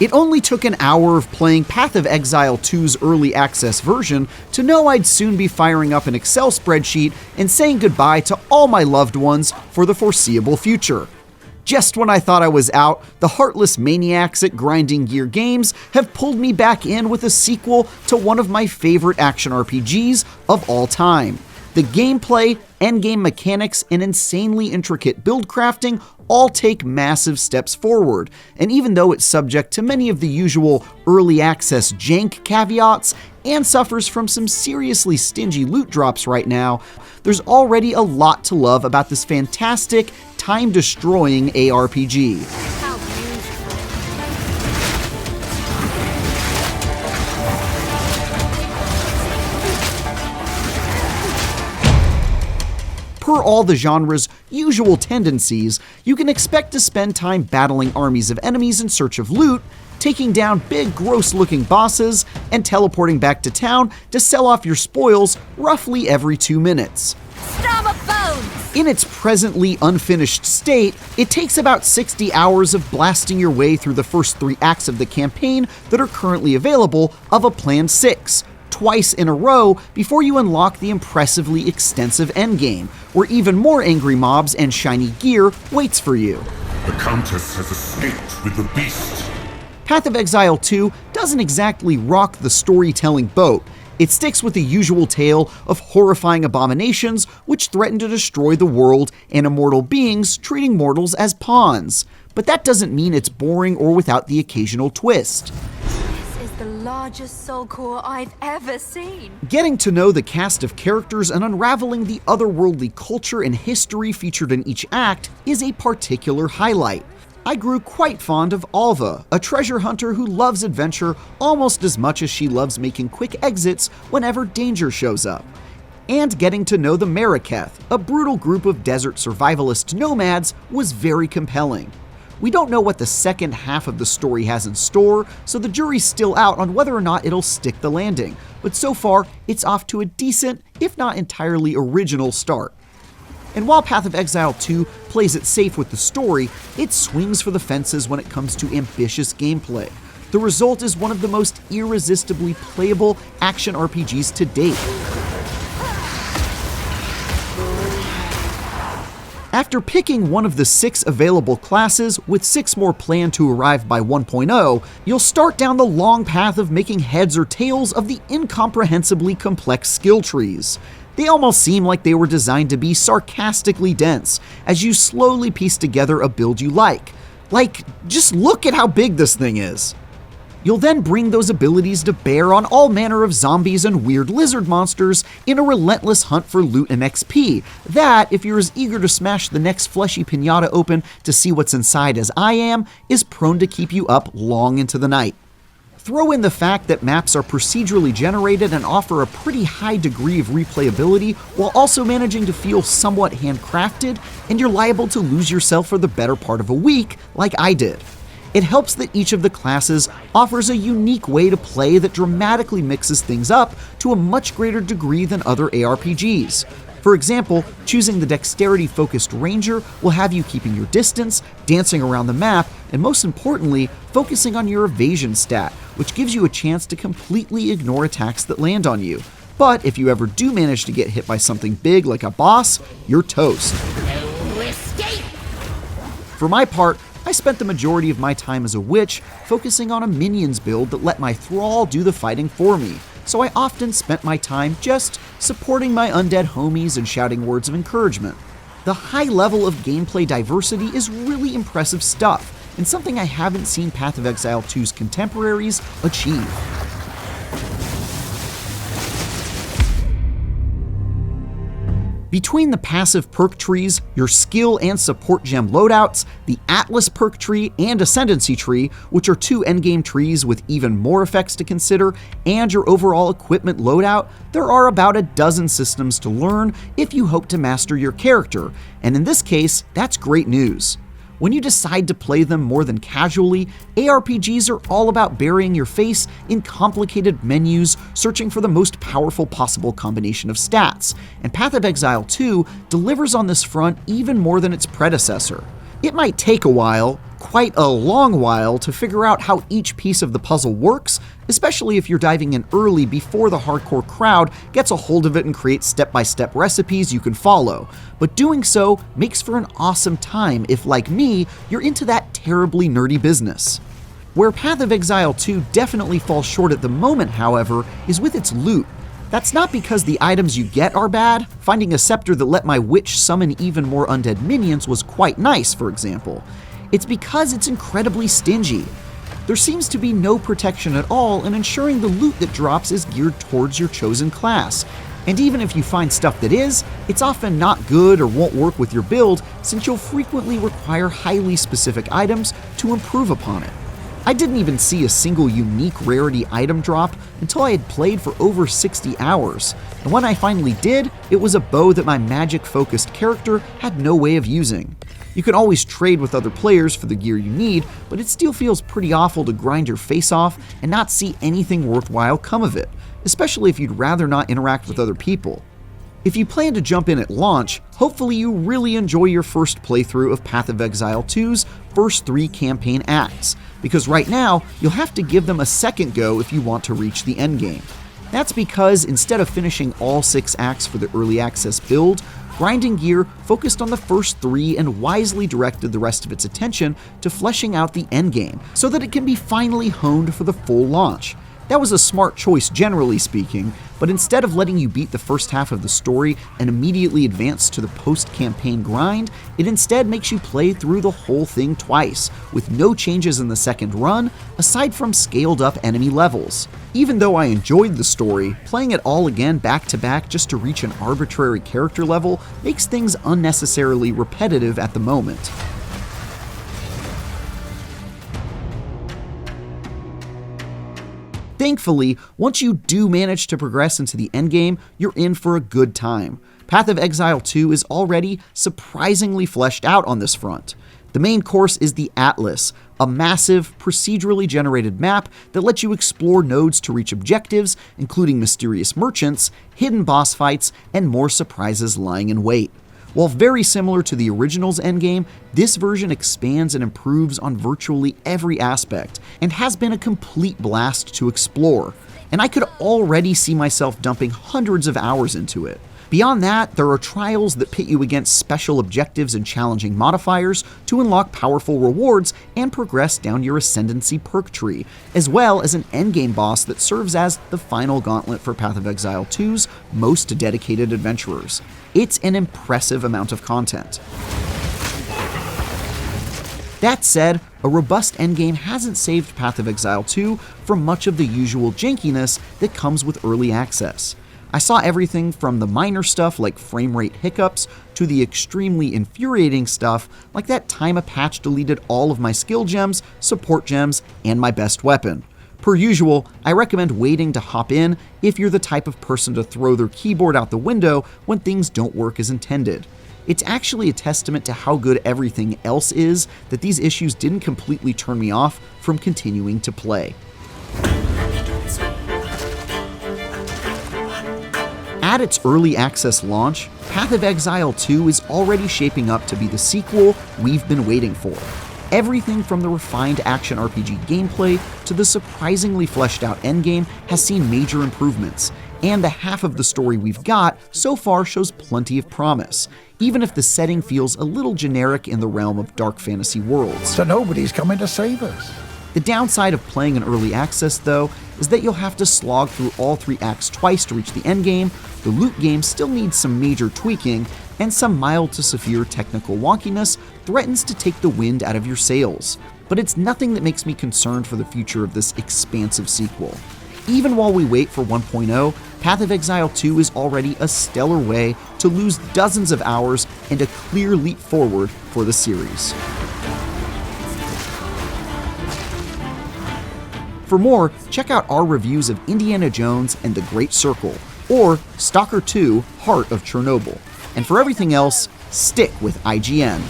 It only took an hour of playing Path of Exile 2's early access version to know I'd soon be firing up an Excel spreadsheet and saying goodbye to all my loved ones for the foreseeable future. Just when I thought I was out, the heartless maniacs at Grinding Gear Games have pulled me back in with a sequel to one of my favorite action RPGs of all time. The gameplay, endgame mechanics, and insanely intricate build crafting all take massive steps forward, and even though it's subject to many of the usual early access jank caveats and suffers from some seriously stingy loot drops right now, there's already a lot to love about this fantastic, time-destroying ARPG. Per all the genre's usual tendencies, you can expect to spend time battling armies of enemies in search of loot, taking down big, gross-looking bosses, and teleporting back to town to sell off your spoils roughly every 2 minutes. In its presently unfinished state, it takes about 60 hours of blasting your way through the first 3 acts of the campaign that are currently available of a planned 6, twice in a row before you unlock the impressively extensive endgame, where even more angry mobs and shiny gear waits for you. The Countess has escaped with the beast. Path of Exile 2 doesn't exactly rock the storytelling boat. It sticks with the usual tale of horrifying abominations which threaten to destroy the world and immortal beings treating mortals as pawns. But that doesn't mean it's boring or without the occasional twist. The largest soul core I've ever seen. Getting to know the cast of characters and unraveling the otherworldly culture and history featured in each act is a particular highlight. I grew quite fond of Alva, a treasure hunter who loves adventure almost as much as she loves making quick exits whenever danger shows up. And getting to know the Maraketh, a brutal group of desert survivalist nomads, was very compelling. We don't know what the second half of the story has in store, so the jury's still out on whether or not it'll stick the landing, but so far, it's off to a decent, if not entirely original start. And while Path of Exile 2 plays it safe with the story, it swings for the fences when it comes to ambitious gameplay. The result is one of the most irresistibly playable action RPGs to date. After picking one of the 6 available classes, with 6 more planned to arrive by 1.0, you'll start down the long path of making heads or tails of the incomprehensibly complex skill trees. They almost seem like they were designed to be sarcastically dense, as you slowly piece together a build you like. Like, just look at how big this thing is. You'll then bring those abilities to bear on all manner of zombies and weird lizard monsters in a relentless hunt for loot and XP that, if you're as eager to smash the next fleshy piñata open to see what's inside as I am, is prone to keep you up long into the night. Throw in the fact that maps are procedurally generated and offer a pretty high degree of replayability while also managing to feel somewhat handcrafted, and you're liable to lose yourself for the better part of a week, like I did. It helps that each of the classes offers a unique way to play that dramatically mixes things up to a much greater degree than other ARPGs. For example, choosing the dexterity-focused ranger will have you keeping your distance, dancing around the map, and most importantly, focusing on your evasion stat, which gives you a chance to completely ignore attacks that land on you. But if you ever do manage to get hit by something big like a boss, you're toast. No escape! For my part, I spent the majority of my time as a witch focusing on a minions build that let my thrall do the fighting for me, so I often spent my time just supporting my undead homies and shouting words of encouragement. The high level of gameplay diversity is really impressive stuff, and something I haven't seen Path of Exile 2's contemporaries achieve. Between the passive perk trees, your skill and support gem loadouts, the Atlas perk tree and Ascendancy tree, which are 2 endgame trees with even more effects to consider, and your overall equipment loadout, there are about a dozen systems to learn if you hope to master your character, and in this case, that's great news. When you decide to play them more than casually, ARPGs are all about burying your face in complicated menus, searching for the most powerful possible combination of stats, and Path of Exile 2 delivers on this front even more than its predecessor. It might take a while, quite a long while to figure out how each piece of the puzzle works, especially if you're diving in early before the hardcore crowd gets a hold of it and creates step-by-step recipes you can follow. But doing so makes for an awesome time if, like me, you're into that terribly nerdy business. Where Path of Exile 2 definitely falls short at the moment, however, is with its loot. That's not because the items you get are bad. Finding a scepter that let my witch summon even more undead minions was quite nice, for example. It's because it's incredibly stingy. There seems to be no protection at all, and ensuring the loot that drops is geared towards your chosen class. And even if you find stuff that is, it's often not good or won't work with your build, since you'll frequently require highly specific items to improve upon it. I didn't even see a single unique rarity item drop until I had played for over 60 hours, and when I finally did, it was a bow that my magic-focused character had no way of using. You can always trade with other players for the gear you need, but it still feels pretty awful to grind your face off and not see anything worthwhile come of it, especially if you'd rather not interact with other people. If you plan to jump in at launch, hopefully you really enjoy your first playthrough of Path of Exile 2's first 3 campaign acts, because right now, you'll have to give them a second go if you want to reach the endgame. That's because instead of finishing all 6 acts for the early access build, Grinding Gear focused on the first 3 and wisely directed the rest of its attention to fleshing out the endgame so that it can be finally honed for the full launch. That was a smart choice generally speaking, but instead of letting you beat the first half of the story and immediately advance to the post-campaign grind, it instead makes you play through the whole thing twice, with no changes in the second run, aside from scaled-up enemy levels. Even though I enjoyed the story, playing it all again back-to-back just to reach an arbitrary character level makes things unnecessarily repetitive at the moment. Thankfully, once you do manage to progress into the endgame, you're in for a good time. Path of Exile 2 is already surprisingly fleshed out on this front. The main course is the Atlas, a massive, procedurally generated map that lets you explore nodes to reach objectives, including mysterious merchants, hidden boss fights, and more surprises lying in wait. While very similar to the original's endgame, this version expands and improves on virtually every aspect, and has been a complete blast to explore, and I could already see myself dumping hundreds of hours into it. Beyond that, there are trials that pit you against special objectives and challenging modifiers to unlock powerful rewards and progress down your ascendancy perk tree, as well as an endgame boss that serves as the final gauntlet for Path of Exile 2's most dedicated adventurers. It's an impressive amount of content. That said, a robust endgame hasn't saved Path of Exile 2 from much of the usual jankiness that comes with early access. I saw everything from the minor stuff like frame rate hiccups to the extremely infuriating stuff like that time a patch deleted all of my skill gems, support gems, and my best weapon. Per usual, I recommend waiting to hop in if you're the type of person to throw their keyboard out the window when things don't work as intended. It's actually a testament to how good everything else is that these issues didn't completely turn me off from continuing to play. At its early access launch, Path of Exile 2 is already shaping up to be the sequel we've been waiting for. Everything from the refined action RPG gameplay to the surprisingly fleshed out endgame has seen major improvements, and the half of the story we've got so far shows plenty of promise, even if the setting feels a little generic in the realm of dark fantasy worlds. So nobody's coming to save us. The downside of playing in early access, though, is that you'll have to slog through all 3 acts twice to reach the endgame, the loot game still needs some major tweaking, and some mild to severe technical wonkiness threatens to take the wind out of your sails. But it's nothing that makes me concerned for the future of this expansive sequel. Even while we wait for 1.0, Path of Exile 2 is already a stellar way to lose dozens of hours and a clear leap forward for the series. For more, check out our reviews of Indiana Jones and the Great Circle, or Stalker 2: Heart of Chernobyl. And for everything else, stick with IGN.